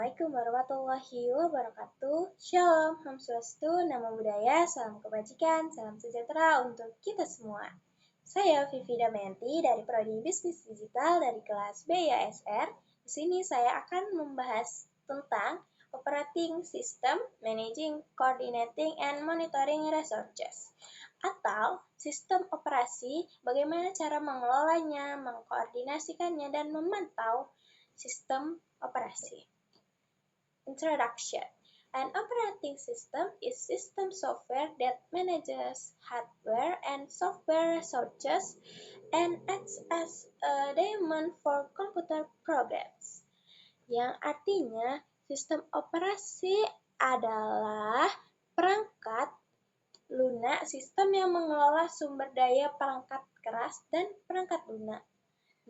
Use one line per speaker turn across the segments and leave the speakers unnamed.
Assalamualaikum warahmatullahi wabarakatuh. Shalom, Om Swastiastu, Namo Buddhaya, salam kebajikan, salam sejahtera untuk kita semua. Saya Vivi Damayanti dari Prodi Bisnis Digital dari kelas BIASR. Di sini saya akan membahas tentang Operating System, Managing, Coordinating, and Monitoring Resources, atau sistem operasi, bagaimana cara mengelolanya, mengkoordinasikannya, dan memantau sistem operasi. Introduction. An operating system is system software that manages hardware and software resources and acts as a daemon for computer programs. Yang artinya, sistem operasi adalah perangkat lunak, sistem yang mengelola sumber daya perangkat keras dan perangkat lunak.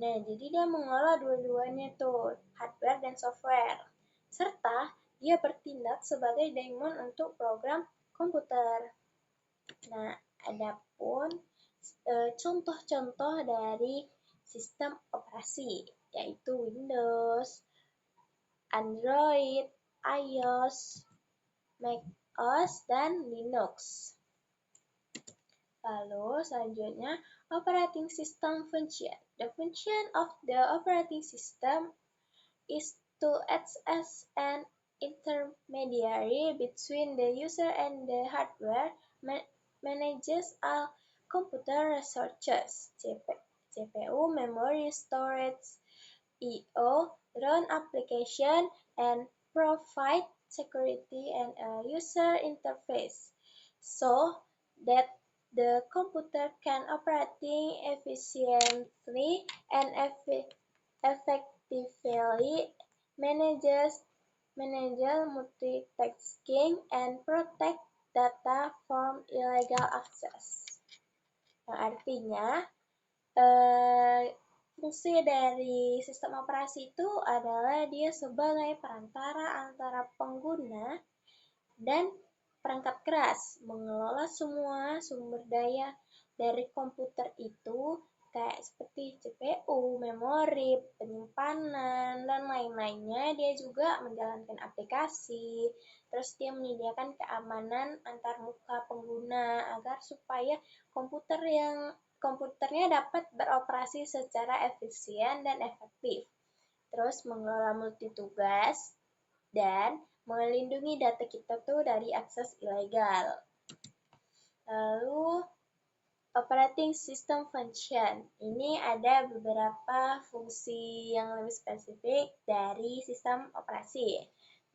Nah, jadi dia mengelola dua-duanya tuh, hardware dan software. Serta dia bertindak sebagai daemon untuk program komputer. Nah, adapun contoh-contoh dari sistem operasi, yaitu Windows, Android, iOS, macOS, dan Linux. Lalu selanjutnya, operating system function. The function of the operating system is to act as an intermediary between the user and the hardware, manages all computer resources, CPU, memory, storage, I/O, run application, and provide security and a user interface, so that the computer can operating efficiently and effectively manage multitasking and protect data from illegal access. Yang artinya, fungsi dari sistem operasi itu adalah dia sebagai perantara antara pengguna dan perangkat keras, mengelola semua sumber daya dari komputer itu, kayak seperti CPU, memori, penyimpanan, dan lain-lainnya. Dia juga menjalankan aplikasi, terus dia menyediakan keamanan antar muka pengguna agar supaya komputernya dapat beroperasi secara efisien dan efektif. Terus mengelola multitugas dan melindungi data kita tuh dari akses ilegal. Lalu operating system function. Ini ada beberapa fungsi yang lebih spesifik dari sistem operasi.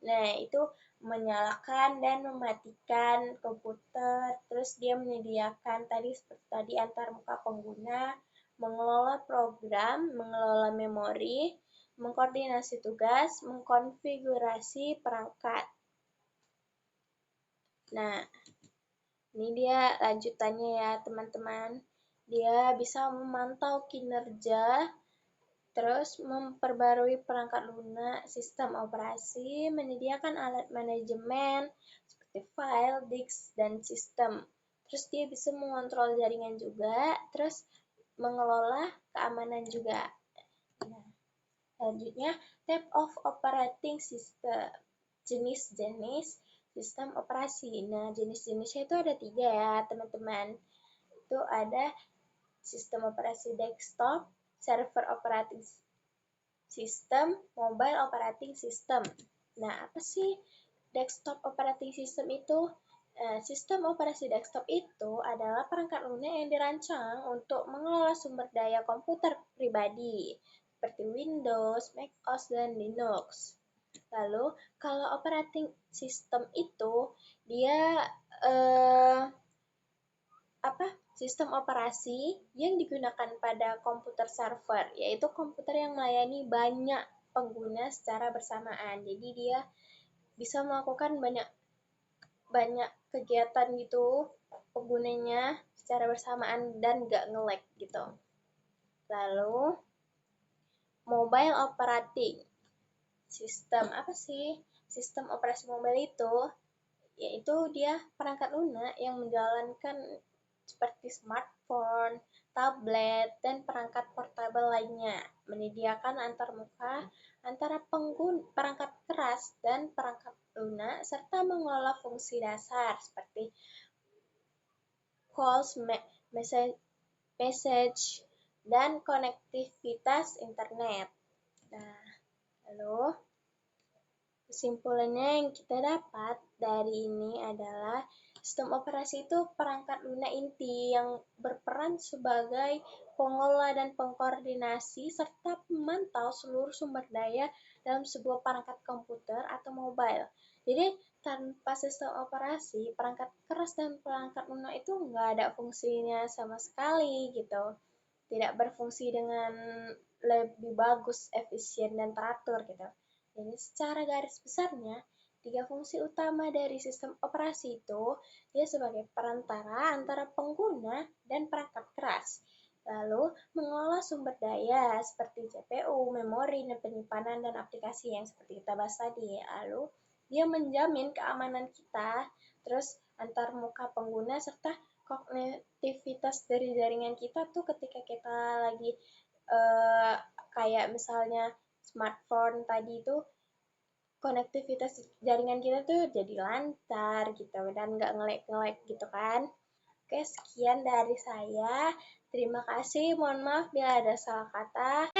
Nah, itu menyalakan dan mematikan komputer, terus dia menyediakan seperti tadi antar muka pengguna, mengelola program, mengelola memori, mengkoordinasi tugas, mengkonfigurasi perangkat. Nah, ini dia lanjutannya ya teman-teman. Dia bisa memantau kinerja, terus memperbarui perangkat lunak, sistem operasi, menyediakan alat manajemen seperti file, disk, dan sistem. Terus dia bisa mengontrol jaringan juga, terus mengelola keamanan juga. Nah, selanjutnya, type of operating system, jenis-jenis sistem operasi. Nah, jenis-jenisnya itu ada 3 ya, teman-teman. Itu ada sistem operasi desktop, server operating system, mobile operating system. Nah, apa sih desktop operating system itu? Sistem operasi desktop itu adalah perangkat lunak yang dirancang untuk mengelola sumber daya komputer pribadi, seperti Windows, macOS, dan Linux. Lalu, kalau operating system itu, dia sistem operasi yang digunakan pada komputer server, yaitu komputer yang melayani banyak pengguna secara bersamaan. Jadi dia bisa melakukan banyak kegiatan gitu penggunanya secara bersamaan dan nggak nge-lag gitu. Lalu, mobile operating system, apa sih sistem operasi mobile itu? Yaitu dia perangkat lunak yang menjalankan seperti smartphone, tablet, dan perangkat portabel lainnya. Menyediakan antarmuka antara perangkat keras dan perangkat lunak, serta mengelola fungsi dasar seperti calls, message, dan konektivitas internet. Nah, lalu kesimpulannya yang kita dapat dari ini adalah sistem operasi itu perangkat lunak inti yang berperan sebagai pengelola dan pengkoordinasi serta pemantau seluruh sumber daya dalam sebuah perangkat komputer atau mobile. Jadi tanpa sistem operasi, perangkat keras dan perangkat lunak itu nggak ada fungsinya sama sekali gitu. Tidak berfungsi dengan lebih bagus, efisien, dan teratur gitu. Jadi secara garis besarnya, 3 fungsi utama dari sistem operasi itu, dia sebagai perantara antara pengguna dan perangkat keras. Lalu, mengelola sumber daya seperti CPU, memori, dan penyimpanan, dan aplikasi yang seperti kita bahas tadi. Lalu, dia menjamin keamanan kita, terus antar muka pengguna, serta konektivitas dari jaringan kita tuh ketika kita lagi kayak misalnya smartphone tadi itu konektivitas jaringan kita tuh jadi lancar gitu dan nggak nge-lag gitu kan. Oke, sekian dari saya. Terima kasih, mohon maaf bila ada salah kata.